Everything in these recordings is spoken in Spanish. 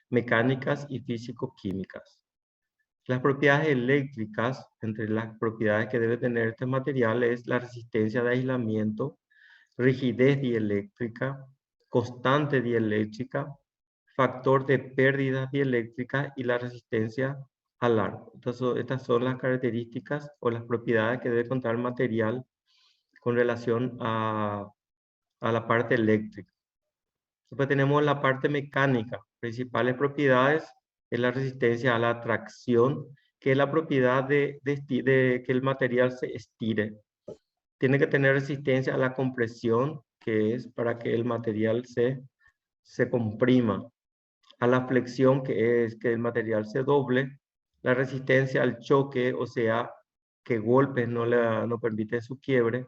mecánicas y físico-químicas. Las propiedades eléctricas, entre las propiedades que debe tener este material es la resistencia de aislamiento, rigidez dieléctrica, constante dieléctrica, factor de pérdidas dieléctricas y la resistencia al arco. Estas son las características o las propiedades que debe contar el material con relación a la parte eléctrica. Después tenemos la parte mecánica. Principales propiedades es la resistencia a la tracción, que es la propiedad de que el material se estire. Tiene que tener resistencia a la compresión, que es para que el material se comprima. A la flexión, que es que el material se doble. La resistencia al choque, o sea, que golpes no permiten su quiebre.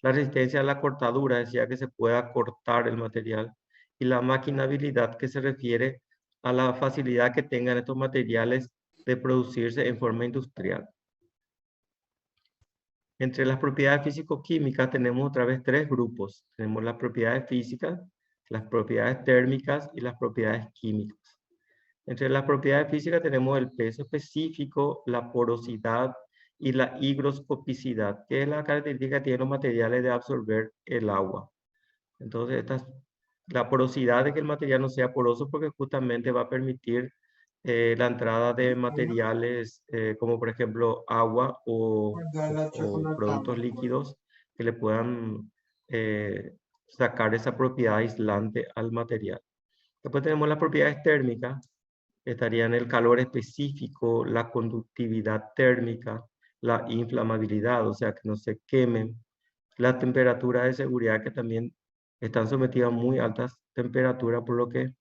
La resistencia a la cortadura, decía que se pueda cortar el material. Y la maquinabilidad, que se refiere a la facilidad que tengan estos materiales de producirse en forma industrial. Entre las propiedades físico-químicas tenemos otra vez tres grupos. Tenemos las propiedades físicas, las propiedades térmicas y las propiedades químicas. Entre las propiedades físicas tenemos el peso específico, la porosidad y la higroscopicidad, que es la característica que tienen los materiales de absorber el agua. Entonces, la porosidad de que el material no sea poroso porque justamente va a permitir la entrada de materiales como por ejemplo agua o productos líquidos que le puedan sacar esa propiedad aislante al material. Después tenemos las propiedades térmicas, estarían el calor específico, la conductividad térmica, la inflamabilidad, o sea que no se quemen, la temperatura de seguridad, que también están sometidas a muy altas temperaturas, por lo que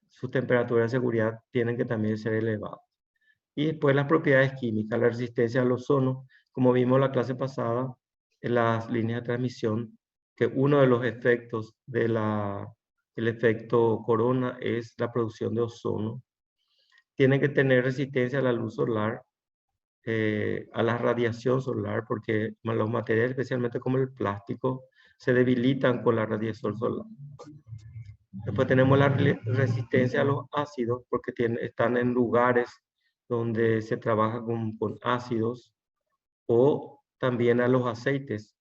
sus temperaturas de seguridad tienen que también ser elevadas. Y después las propiedades químicas, la resistencia al ozono, como vimos la clase pasada en las líneas de transmisión, que uno de los efectos del efecto corona es la producción de ozono. Tiene que tener resistencia a la luz solar, a la radiación solar, porque los materiales, especialmente como el plástico, se debilitan con la radiación solar. Después tenemos la resistencia a los ácidos, porque están en lugares donde se trabaja con ácidos, o también a los aceites,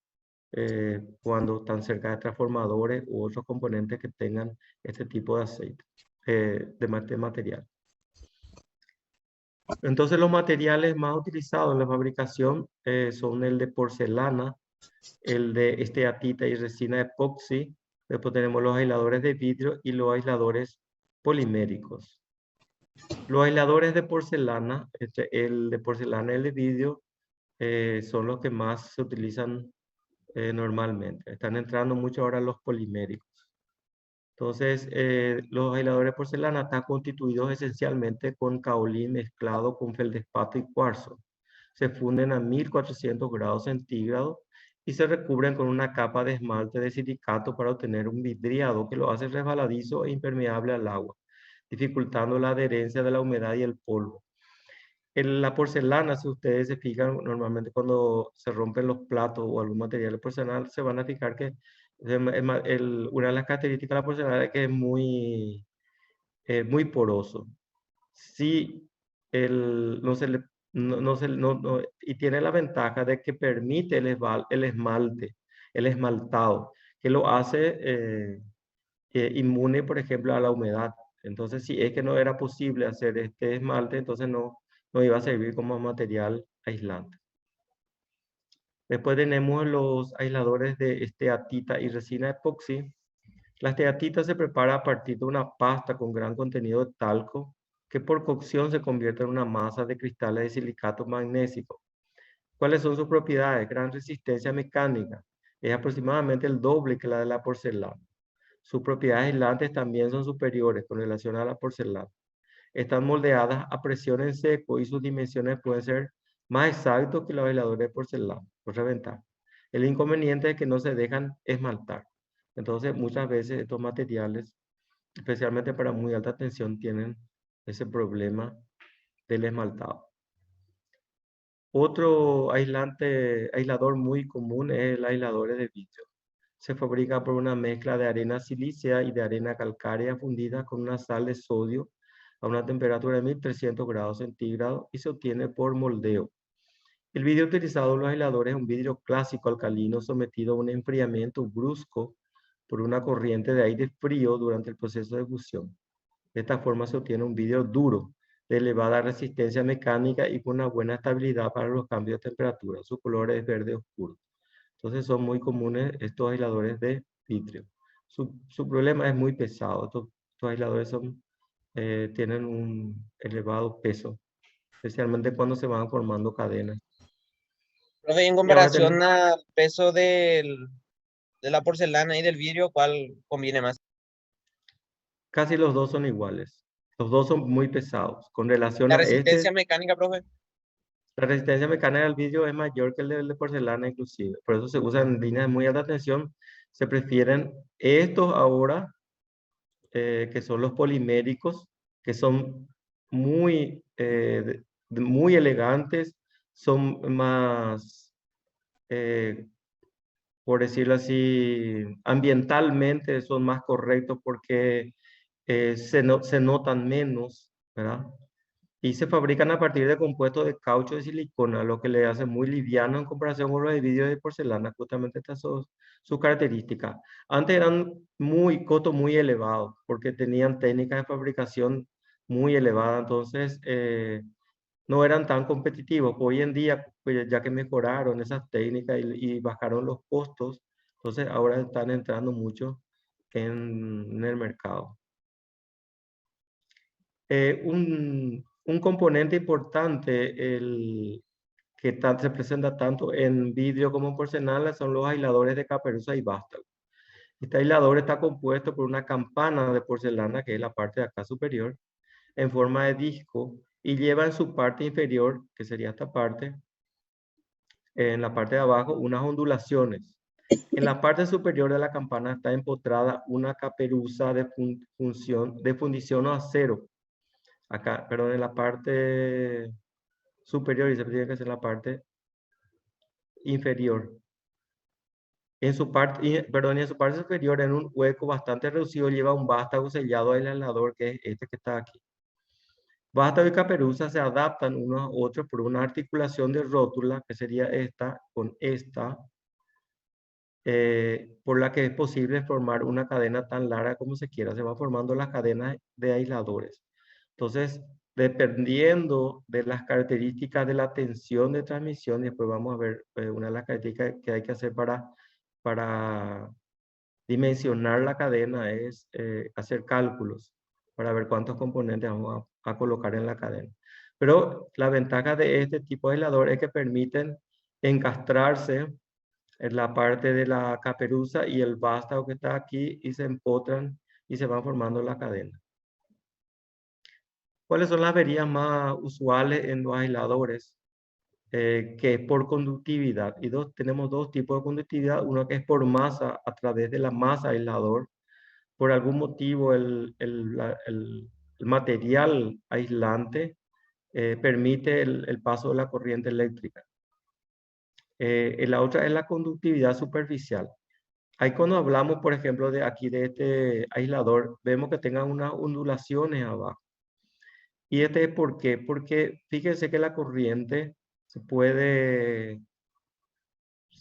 cuando están cerca de transformadores u otros componentes que tengan este tipo de aceite, de material. Entonces los materiales más utilizados en la fabricación son el de porcelana, el de esteatita y resina epoxi. Después tenemos los aisladores de vidrio y los aisladores poliméricos. Los aisladores de porcelana, el de porcelana y el de vidrio, son los que más se utilizan normalmente. Están entrando mucho ahora los poliméricos. Entonces, los aisladores de porcelana están constituidos esencialmente con caolín mezclado con feldespato y cuarzo. Se funden a 1400 grados centígrados y se recubren con una capa de esmalte de silicato para obtener un vidriado que lo hace resbaladizo e impermeable al agua, dificultando la adherencia de la humedad y el polvo. En la porcelana, si ustedes se fijan, normalmente cuando se rompen los platos o algún material de porcelana, se van a fijar que una de las características de la porcelana es que es muy poroso. Si no se le, y tiene la ventaja de que permite el esmalte, el esmaltado, que lo hace inmune, por ejemplo, a la humedad. Entonces, si es que no era posible hacer este esmalte, entonces no iba a servir como material aislante. Después tenemos los aisladores de esteatita y resina epoxi. La esteatita se prepara a partir de una pasta con gran contenido de talco, que por cocción se convierte en una masa de cristales de silicato magnésico. ¿Cuáles son sus propiedades? Gran resistencia mecánica. Es aproximadamente el doble que la de la porcelana. Sus propiedades aislantes también son superiores con relación a la porcelana. Están moldeadas a presión en seco y sus dimensiones pueden ser más exactos que los aisladores de porcelana. Otra ventaja. El inconveniente es que no se dejan esmaltar. Entonces, muchas veces estos materiales, especialmente para muy alta tensión, tienen ese problema del esmaltado. Otro aislador muy común es el aislador de vidrio. Se fabrica por una mezcla de arena silícea y de arena calcárea fundida con una sal de sodio a una temperatura de 1300 grados centígrados y se obtiene por moldeo. El vidrio utilizado en los aisladores es un vidrio clásico alcalino sometido a un enfriamiento brusco por una corriente de aire frío durante el proceso de fusión. De esta forma se obtiene un vidrio duro, de elevada resistencia mecánica y con una buena estabilidad para los cambios de temperatura. Su color es verde oscuro. Entonces son muy comunes estos aisladores de vidrio. Su problema es muy pesado. Estos aisladores tienen un elevado peso, especialmente cuando se van formando cadenas. Profe, en Y ahora tenemos comparación al peso de la porcelana y del vidrio, ¿cuál conviene más? casi los dos son iguales. Los dos son muy pesados. Con relación La a este, resistencia mecánica, profe. la resistencia mecánica del vidrio es mayor que el de porcelana inclusive. Por eso se usan en líneas de muy alta tensión. Se prefieren estos ahora, que son los poliméricos, que son muy elegantes, son más, eh, por decirlo así, ambientalmente son más correctos porque se notan menos, ¿verdad? Y se fabrican a partir de compuestos de caucho de silicona, lo que le hace muy liviano en comparación con los de vidrio de porcelana. Justamente estas son sus características. Antes eran costos muy elevados, porque tenían técnicas de fabricación muy elevadas, entonces no eran tan competitivos. Hoy en día, pues, ya que mejoraron esas técnicas y bajaron los costos, entonces ahora están entrando mucho en el mercado. Un componente importante se presenta tanto en vidrio como en porcelana son los aisladores de caperuza y vástago. Este aislador está compuesto por una campana de porcelana, que es la parte de acá superior, en forma de disco, y lleva en su parte inferior, que sería esta parte, en la parte de abajo, unas ondulaciones. En la parte superior de la campana está empotrada una caperuza de fundición o acero. Acá, perdón, en la parte superior, y se tiene que ser la parte inferior. Perdón, en su parte superior, en un hueco bastante reducido, lleva un vástago sellado al aislador, que es este que está aquí. Vástago y caperuza se adaptan unos a otros por una articulación de rótula, que sería esta con esta, por la que es posible formar una cadena tan larga como se quiera. Se van formando las cadenas de aisladores. Entonces, dependiendo de las características de la tensión de transmisión, después vamos a ver una de las características que hay que hacer para dimensionar la cadena es hacer cálculos para ver cuántos componentes vamos a colocar en la cadena. Pero la ventaja de este tipo de aislador es que permiten encastrarse en la parte de la caperuza y el vástago que está aquí y se empotran y se van formando la cadena. ¿Cuáles son las averías más usuales en los aisladores? Que es por conductividad. Y tenemos dos tipos de conductividad. Uno que es por masa, a través de la masa aislador. Por algún motivo el material aislante permite el paso de la corriente eléctrica. La otra es la conductividad superficial. Ahí cuando hablamos, por ejemplo, de aquí de este aislador, vemos que tengan unas ondulaciones abajo. ¿Y este es por qué? Porque fíjense que la corriente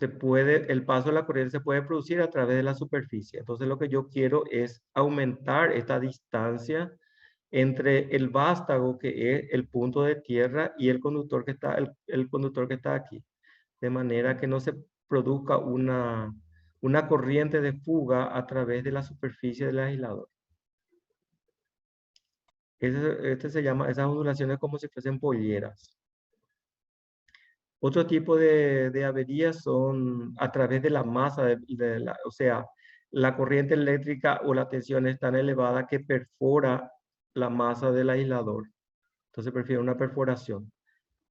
el paso de la corriente se puede producir a través de la superficie. Entonces lo que yo quiero es aumentar esta distancia entre el vástago, que es el punto de tierra, y el conductor el conductor que está aquí. De manera que no se produzca una corriente de fuga a través de la superficie del aislador. Esas ondulaciones como si fuesen polleras. Otro tipo de averías son a través de la masa, o sea, la corriente eléctrica o la tensión es tan elevada que perfora la masa del aislador. Entonces prefiero una perforación.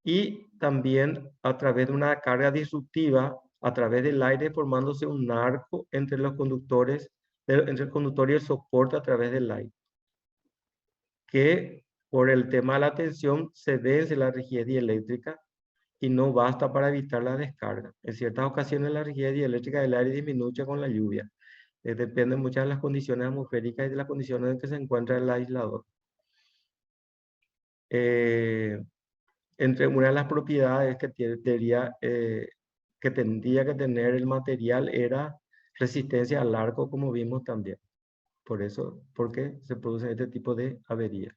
Y también a través de una carga disruptiva, a través del aire, formándose un arco entre los conductores, entre el conductor y el soporte a través del aire, que por el tema de la tensión se vence la rigidez dieléctrica y no basta para evitar la descarga. En ciertas ocasiones la rigidez dieléctrica del aire disminuye con la lluvia. Depende muchas de las condiciones atmosféricas y de las condiciones en que se encuentra el aislador. entre una de las propiedades que que tendría que tener el material era resistencia al arco, como vimos también. Por eso, porque se producen este tipo de averías.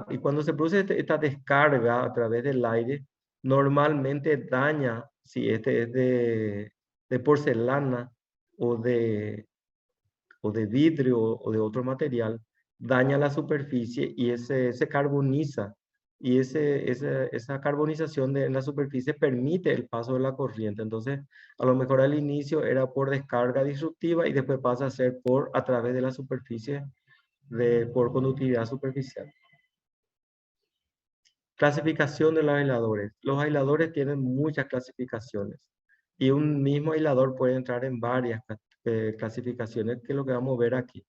Y cuando se produce esta descarga a través del aire, normalmente daña, si este es de porcelana o o de vidrio o de otro material, daña la superficie y se carboniza. Y esa carbonización en la superficie permite el paso de la corriente. Entonces, a lo mejor al inicio era por descarga disruptiva y después pasa a ser a través de la superficie, por conductividad superficial. Clasificación de los aisladores. Los aisladores tienen muchas clasificaciones y un mismo aislador puede entrar en varias clasificaciones, que es lo que vamos a ver aquí.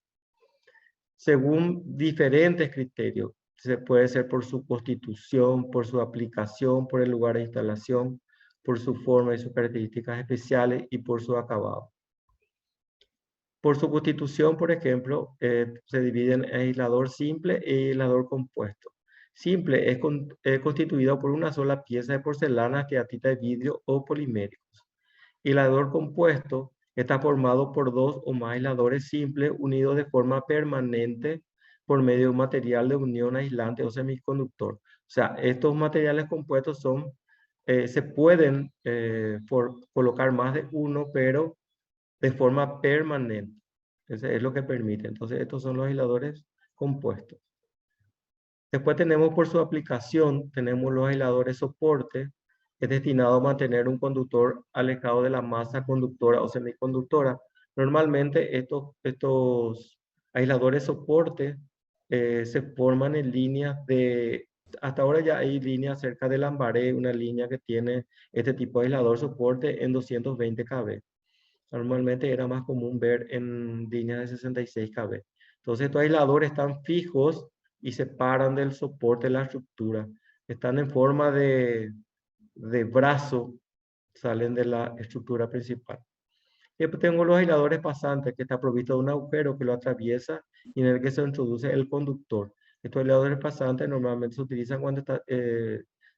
Según diferentes criterios, se puede ser por su constitución, por su aplicación, por el lugar de instalación, por su forma y sus características especiales y por su acabado. Por su constitución, por ejemplo, se divide en aislador simple e aislador compuesto. Simple es constituido por una sola pieza de porcelana, queratita de vidrio o poliméricos. Aislador compuesto está formado por dos o más aisladores simples unidos de forma permanente por medio de un material de unión aislante o semiconductor. O sea, estos materiales compuestos se pueden colocar más de uno, pero de forma permanente. Ese es lo que permite. Entonces, estos son los aisladores compuestos. Después tenemos por su aplicación, tenemos los aisladores soporte, que es destinado a mantener un conductor alejado de la masa conductora o semiconductora. Normalmente estos aisladores soporte se forman en líneas hasta ahora ya hay líneas cerca del Lambaré, una línea que tiene este tipo de aislador soporte en 220 kV. Normalmente era más común ver en líneas de 66 kV. Entonces estos aisladores están fijos y se paran del soporte de la estructura. Están en forma de brazo, salen de la estructura principal. Y después tengo los aisladores pasantes, que está provisto de un agujero que lo atraviesa y en el que se introduce el conductor. Estos aisladores pasantes normalmente se utilizan cuando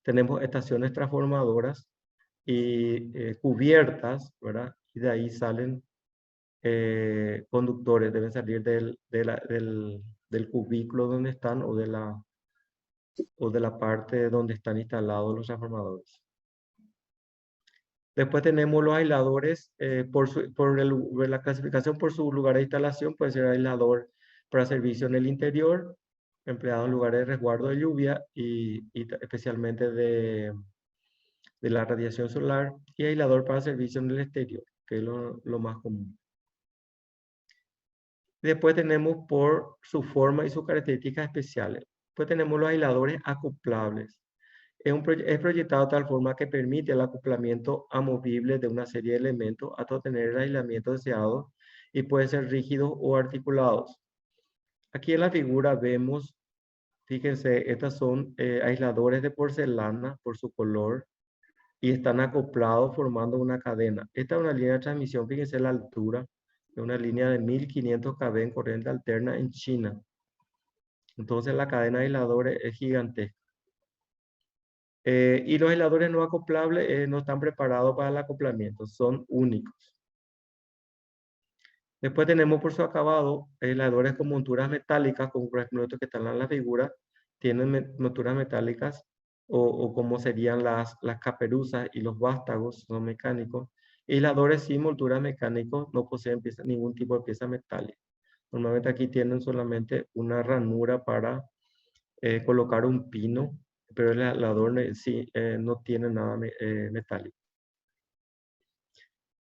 tenemos estaciones transformadoras y cubiertas, ¿verdad? Y de ahí salen conductores, deben salir del cubículo donde están o de la parte donde están instalados los transformadores. Después tenemos los aisladores, por la clasificación por su lugar de instalación, puede ser aislador para servicio en el interior, empleado en lugares de resguardo de lluvia y especialmente de la radiación solar, y aislador para servicio en el exterior, que es lo más común. Después tenemos por su forma y sus características especiales. Después tenemos los aisladores acoplables. Es proyectado de tal forma que permite el acoplamiento amovible de una serie de elementos hasta obtener el aislamiento deseado y puede ser rígidos o articulados. Aquí en la figura vemos, fíjense, estos son aisladores de porcelana por su color y están acoplados formando una cadena. Esta es una línea de transmisión, fíjense la altura, de una línea de 1500 kV en corriente alterna en China. Entonces la cadena de aisladores es gigantesca. Y los aisladores no acoplables no están preparados para el acoplamiento, son únicos. Después tenemos por su acabado aisladores con monturas metálicas, como por ejemplo estos que están en la figura, tienen monturas metálicas o como serían las caperuzas y los vástagos, son mecánicos. Aisladores sin monturas mecánicos no poseen ningún tipo de pieza metálica. Normalmente aquí tienen solamente una ranura para colocar un pino, pero el aislador en sí no tiene nada metálico.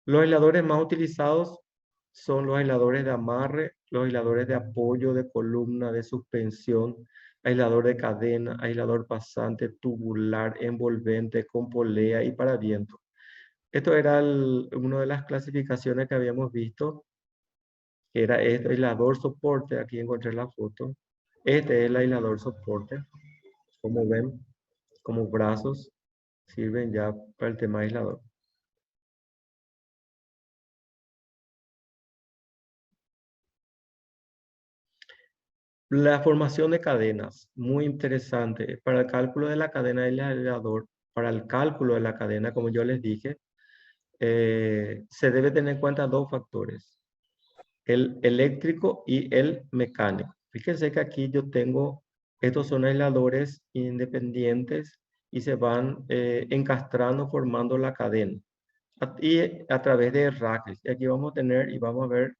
Los aisladores más utilizados son los aisladores de amarre, los aisladores de apoyo, de columna, de suspensión, aislador de cadena, aislador pasante, tubular, envolvente, con polea y para viento. Esto era una de las clasificaciones que habíamos visto, que era este aislador soporte. Aquí encontré la foto. Este es el aislador soporte. Como ven, como brazos, sirven ya para el tema aislador. La formación de cadenas, muy interesante. Para el cálculo de la cadena del aislador, para el cálculo de la cadena, como yo les dije, se debe tener en cuenta dos factores, el eléctrico y el mecánico. Fíjense que aquí yo tengo, estos son aisladores independientes y se van encastrando formando la cadena y a través de herrajes. Y aquí vamos a tener y vamos a ver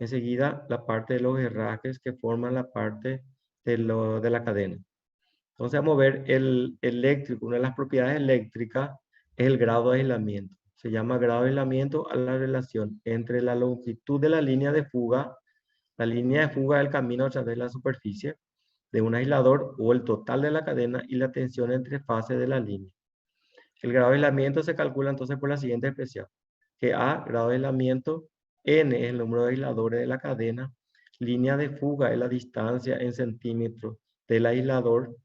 enseguida la parte de los herrajes que forman la parte de la cadena. Entonces vamos a ver el eléctrico. Una de las propiedades eléctricas es el grado de aislamiento. Se llama grado de aislamiento a la relación entre la longitud de la línea de fuga del camino a través de la superficie de un aislador o el total de la cadena y la tensión entre fases de la línea. El grado de aislamiento se calcula entonces por la siguiente expresión, que A, grado de aislamiento, N es el número de aisladores de la cadena, línea de fuga es la distancia en centímetros del aislador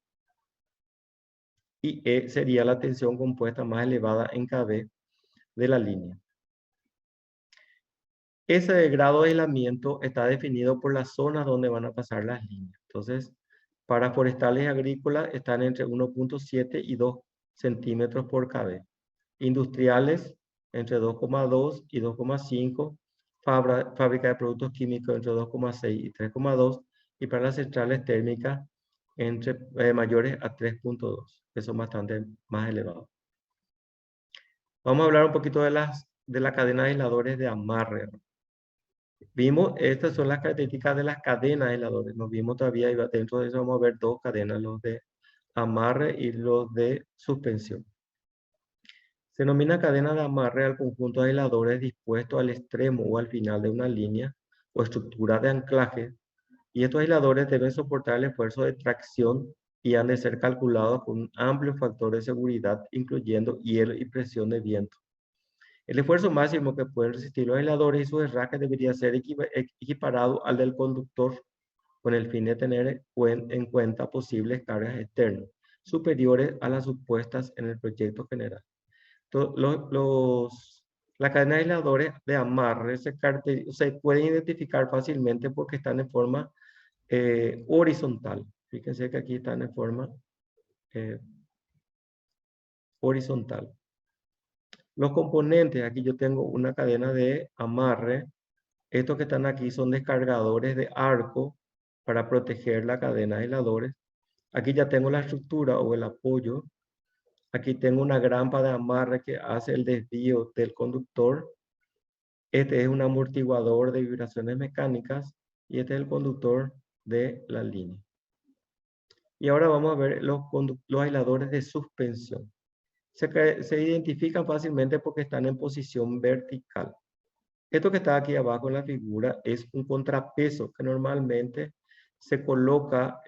y E sería la tensión compuesta más elevada en KB de la línea. Ese grado de aislamiento está definido por las zonas donde van a pasar las líneas. Entonces, para forestales y agrícolas están entre 1.7 y 2 centímetros por KB. Industriales entre 2,2 y 2,5. Fábrica de productos químicos entre 2,6 y 3,2. Y para las centrales térmicas entre mayores a 3,2, que son bastante más elevados. Vamos a hablar un poquito de la cadena de aisladores de amarre. Vimos, estas son las características de las cadenas de aisladores. Nos vimos todavía, y dentro de eso vamos a ver dos cadenas, los de amarre y los de suspensión. Se denomina cadena de amarre al conjunto de aisladores dispuestos al extremo o al final de una línea o estructura de anclaje, y estos aisladores deben soportar el esfuerzo de tracción y han de ser calculados con un amplio factor de seguridad, incluyendo hielo y presión de viento. El esfuerzo máximo que pueden resistir los aisladores y sus herrajes debería ser equiparado al del conductor, con el fin de tener en cuenta posibles cargas externas superiores a las supuestas en el proyecto general. La cadena de aisladores de amarre se pueden identificar fácilmente porque están en forma horizontal. Fíjense que aquí están en forma horizontal. Los componentes, aquí yo tengo una cadena de amarre. Estos que están aquí son descargadores de arco para proteger la cadena de aisladores. Aquí ya tengo la estructura o el apoyo. Aquí tengo una grampa de amarre que hace el desvío del conductor. Este es un amortiguador de vibraciones mecánicas y este es el conductor de la línea. Y ahora vamos a ver los aisladores de suspensión. Se identifican fácilmente porque están en posición vertical. Esto que está aquí abajo en la figura es un contrapeso que normalmente se coloca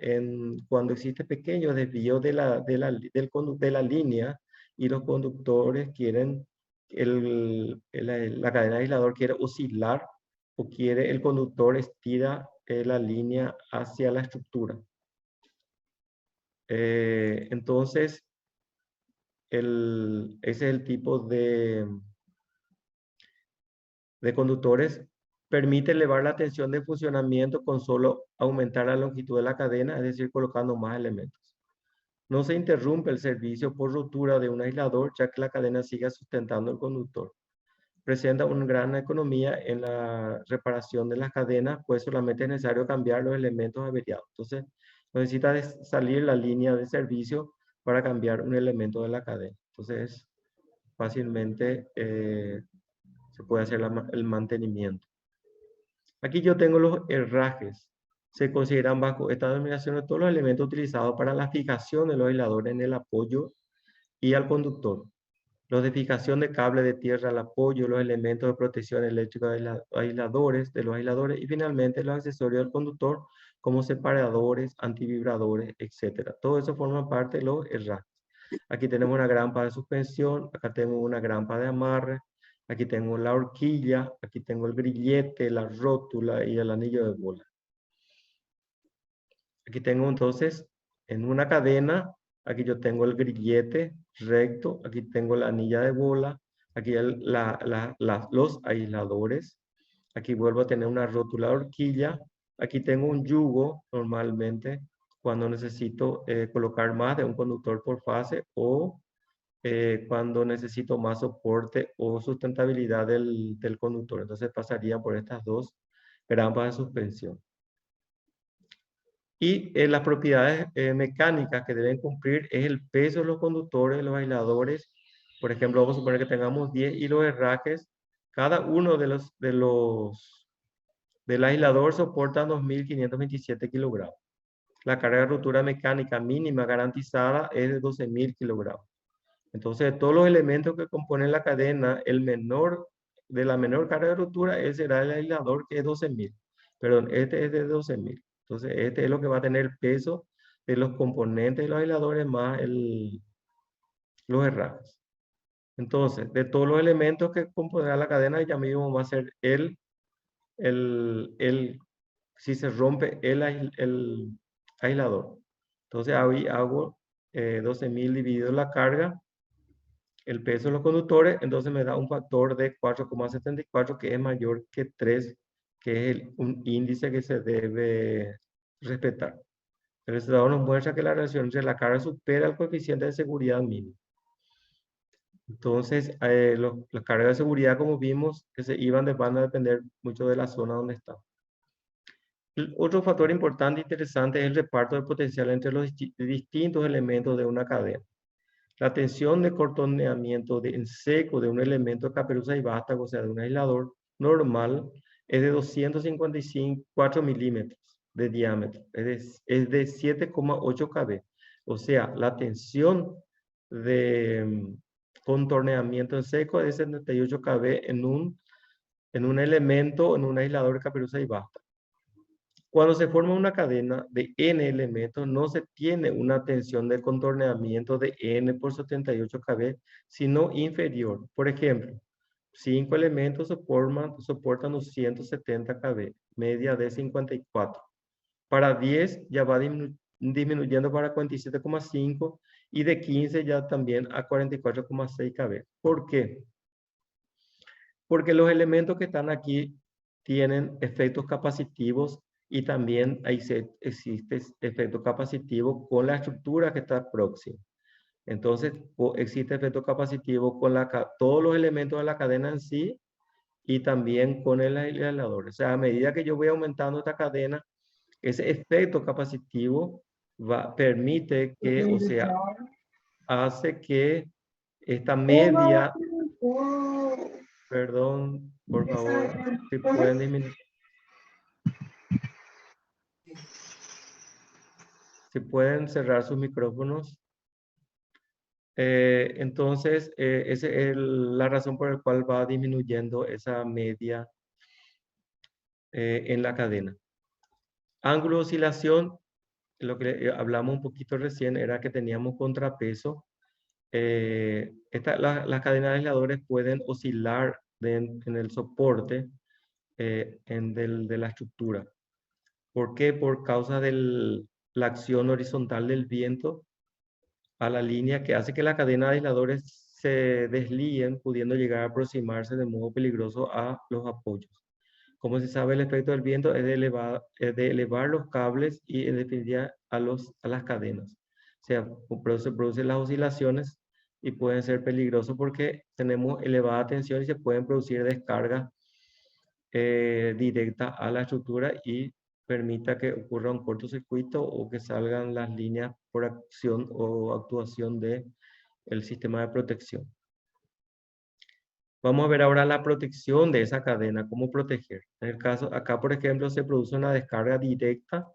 cuando existe pequeños desvíos de la línea y los conductores quieren, la cadena de aislador quiere oscilar o quiere el conductor estira la línea hacia la estructura. Entonces, ese es el tipo de conductores. Permite elevar la tensión de funcionamiento con solo aumentar la longitud de la cadena, es decir, colocando más elementos. No se interrumpe el servicio por rotura de un aislador, ya que la cadena sigue sustentando el conductor. Presenta una gran economía en la reparación de las cadenas, pues solamente es necesario cambiar los elementos averiados. Entonces, necesita salir la línea de servicio para cambiar un elemento de la cadena. Entonces, fácilmente se puede hacer el mantenimiento. Aquí yo tengo los herrajes. Se consideran bajo esta denominación todos los elementos utilizados para la fijación de los aisladores en el apoyo y al conductor. Los de fijación de cable de tierra al apoyo, los elementos de protección eléctrica de los aisladores y finalmente los accesorios del conductor como separadores, antivibradores, etc. Todo eso forma parte de los herrajes. Aquí tenemos una grampa de suspensión, acá tengo una grampa de amarre, aquí tengo la horquilla, aquí tengo el grillete, la rótula y el anillo de bola. Aquí tengo entonces en una cadena, aquí yo tengo el grillete recto, aquí tengo la anilla de bola, aquí los aisladores, aquí vuelvo a tener una rótula de horquilla, Aquí tengo un yugo normalmente cuando necesito colocar más de un conductor por fase o cuando necesito más soporte o sustentabilidad del conductor. Entonces pasaría por estas dos rampas de suspensión. Y las propiedades mecánicas que deben cumplir es el peso de los conductores, de los aisladores. Por ejemplo, vamos a suponer que tengamos 10 hilos de herrajes. Cada uno del aislador soporta 2.527 kilogramos. La carga de ruptura mecánica mínima garantizada es de 12.000 kilogramos. Entonces, de todos los elementos que componen la cadena, de la menor carga de ruptura, él será el aislador, que es 12.000. Perdón, este es de 12.000. Entonces, este es lo que va a tener peso de los componentes de los aisladores más los herrajes. Entonces, de todos los elementos que componen la cadena, ya mismo va a ser si se rompe el aislador. Entonces, ahí hago 12.000 dividido la carga, el peso de los conductores, entonces me da un factor de 4,74, que es mayor que 3, que es un índice que se debe respetar. El resultado nos muestra que la relación entre la carga supera el coeficiente de seguridad mínimo. Entonces, las cargas de seguridad, como vimos, que se iban van a depender mucho de la zona donde está. El otro factor importante e interesante es el reparto de potencial entre los distintos elementos de una cadena. La tensión de cortoneamiento en seco de un elemento de caperuza y vástago, o sea, de un aislador normal, es de 254 milímetros de diámetro, es de 7,8 kb. O sea, la tensión de contorneamiento en seco es de 78 kb en un elemento, en un aislador de caperuza y vástago. Cuando se forma una cadena de n elementos, no se tiene una tensión de contorneamiento de n por 78 kb, sino inferior. Por ejemplo, 5 elementos soportan 270 kb, media de 54. Para 10 ya va disminuyendo para 47,5 y de 15 ya también a 44,6 kb. ¿Por qué? Porque los elementos que están aquí tienen efectos capacitivos y también existe efecto capacitivo con la estructura que está próxima. Entonces, existe efecto capacitivo con todos los elementos de la cadena en sí y también con el aislador. O sea, a medida que yo voy aumentando esta cadena, ese efecto capacitivo permite que, o sea, hace que esta media, perdón, por favor, si pueden disminuir. Si pueden cerrar sus micrófonos. Entonces, esa es la razón por la cual va disminuyendo esa media en la cadena. Ángulo de oscilación, lo que hablamos un poquito recién, era que teníamos contrapeso. Las cadenas de aisladores pueden oscilar en el soporte de la estructura. ¿Por qué? Por causa de la acción horizontal del viento a la línea, que hace que la cadena de aisladores se deslíen, pudiendo llegar a aproximarse de modo peligroso a los apoyos. Como se sabe, el efecto del viento es de elevar los cables y en definitiva a las cadenas. O sea, se producen las oscilaciones y pueden ser peligrosos porque tenemos elevada tensión y se pueden producir descargas directas a la estructura y permita que ocurra un cortocircuito o que salgan las líneas por acción o actuación del sistema de protección. Vamos a ver ahora la protección de esa cadena, cómo proteger. En el caso, acá por ejemplo, se produce una descarga directa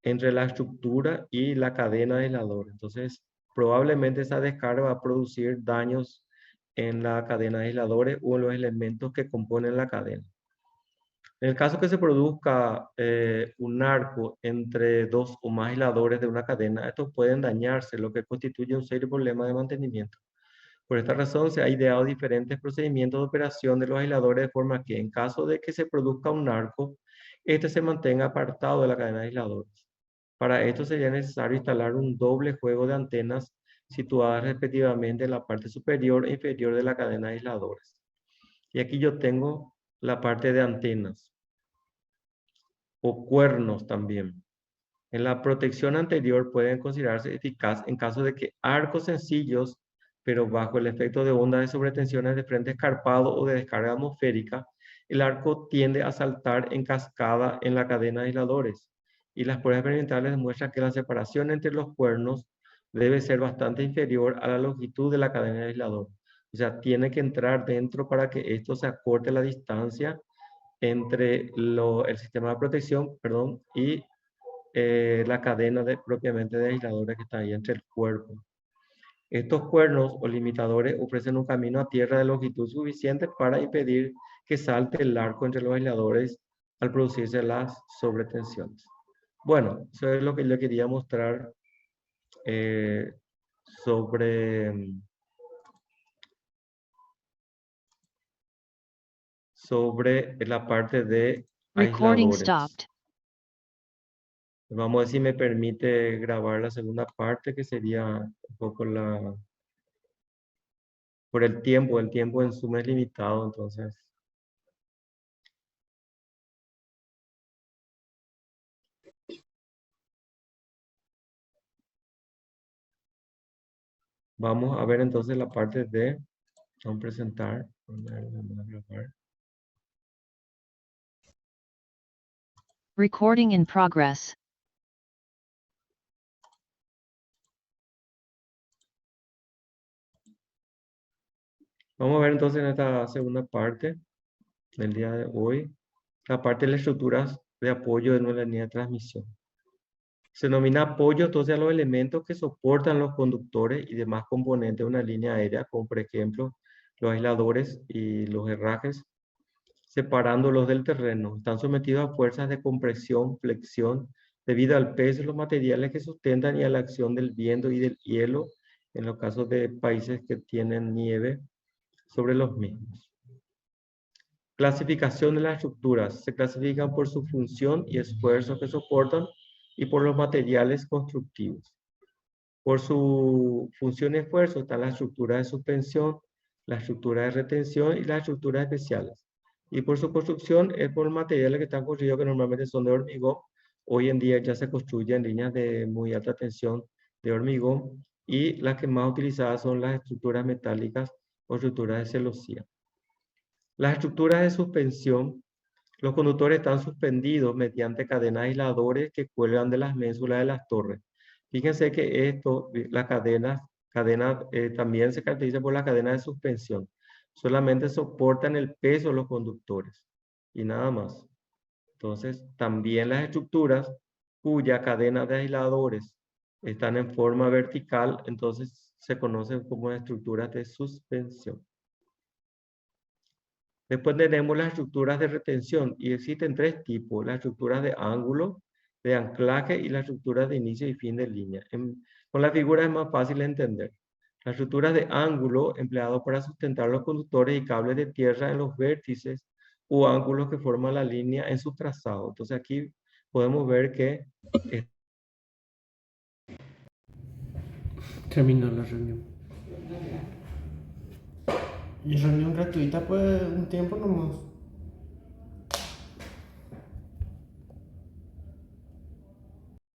entre la estructura y la cadena de aislador. Entonces, probablemente esa descarga va a producir daños en la cadena de aisladores o en los elementos que componen la cadena. En el caso que se produzca un arco entre dos o más aisladores de una cadena, estos pueden dañarse, lo que constituye un serio problema de mantenimiento. Por esta razón, se ha ideado diferentes procedimientos de operación de los aisladores de forma que, en caso de que se produzca un arco, este se mantenga apartado de la cadena de aisladores. Para esto sería necesario instalar un doble juego de antenas situadas respectivamente en la parte superior e inferior de la cadena de aisladores. Y aquí yo tengo la parte de antenas. o cuernos también. En la protección anterior pueden considerarse eficaz en caso de que arcos sencillos, pero bajo el efecto de ondas de sobretensiones de frente escarpado o de descarga atmosférica, el arco tiende a saltar en cascada en la cadena de aisladores. Y las pruebas experimentales demuestran que la separación entre los cuernos debe ser bastante inferior a la longitud de la cadena de aislador. O sea, tiene que entrar dentro para que esto se acorte la distancia entre el sistema de protección, perdón, y la cadena propiamente de aisladores que está ahí entre el cuerpo. Estos cuernos o limitadores ofrecen un camino a tierra de longitud suficiente para impedir que salte el arco entre los aisladores al producirse las sobretensiones. Bueno, eso es lo que yo quería mostrar eh, sobre, sobre la parte de Recording aisladores. stopped. Vamos a ver si me permite grabar la segunda parte, que sería un poco por el tiempo en Zoom es limitado, entonces. Vamos a ver entonces la parte de, vamos a presentar. Vamos a grabar. Recording in progress. Vamos a ver entonces en esta segunda parte del día de hoy, la parte de las estructuras de apoyo de nuestra línea de transmisión. Se denomina apoyo entonces a los elementos que soportan los conductores y demás componentes de una línea aérea, como por ejemplo los aisladores y los herrajes, separándolos del terreno. Están sometidos a fuerzas de compresión, flexión, debido al peso de los materiales que sustentan y a la acción del viento y del hielo, en los casos de países que tienen nieve, sobre los mismos. Clasificación de las estructuras. Se clasifican por su función y esfuerzo que soportan y por los materiales constructivos. Por su función y esfuerzo están las estructuras de suspensión, las estructuras de retención y las estructuras especiales. Y por su construcción es por materiales que están construidos que normalmente son de hormigón. Hoy en día ya se construyen líneas de muy alta tensión de hormigón y las que más utilizadas son las estructuras metálicas o estructuras de celosía. Las estructuras de suspensión, los conductores están suspendidos mediante cadenas aisladores que cuelgan de las ménsulas de las torres. Fíjense que esto, las cadenas también se caracteriza por la cadena de suspensión. Solamente soportan el peso de los conductores y nada más. Entonces, también las estructuras cuya cadena de aisladores están en forma vertical, entonces se conocen como estructuras de suspensión. Después tenemos las estructuras de retención y existen tres tipos: las estructuras de ángulo, de anclaje y las estructuras de inicio y fin de línea. Con la figura es más fácil de entender. Las estructuras de ángulo empleadas para sustentar los conductores y cables de tierra en los vértices o ángulos que forman la línea en su trazado. Entonces aquí podemos ver que terminó la reunión. Y reunión gratuita, pues un tiempo nomás.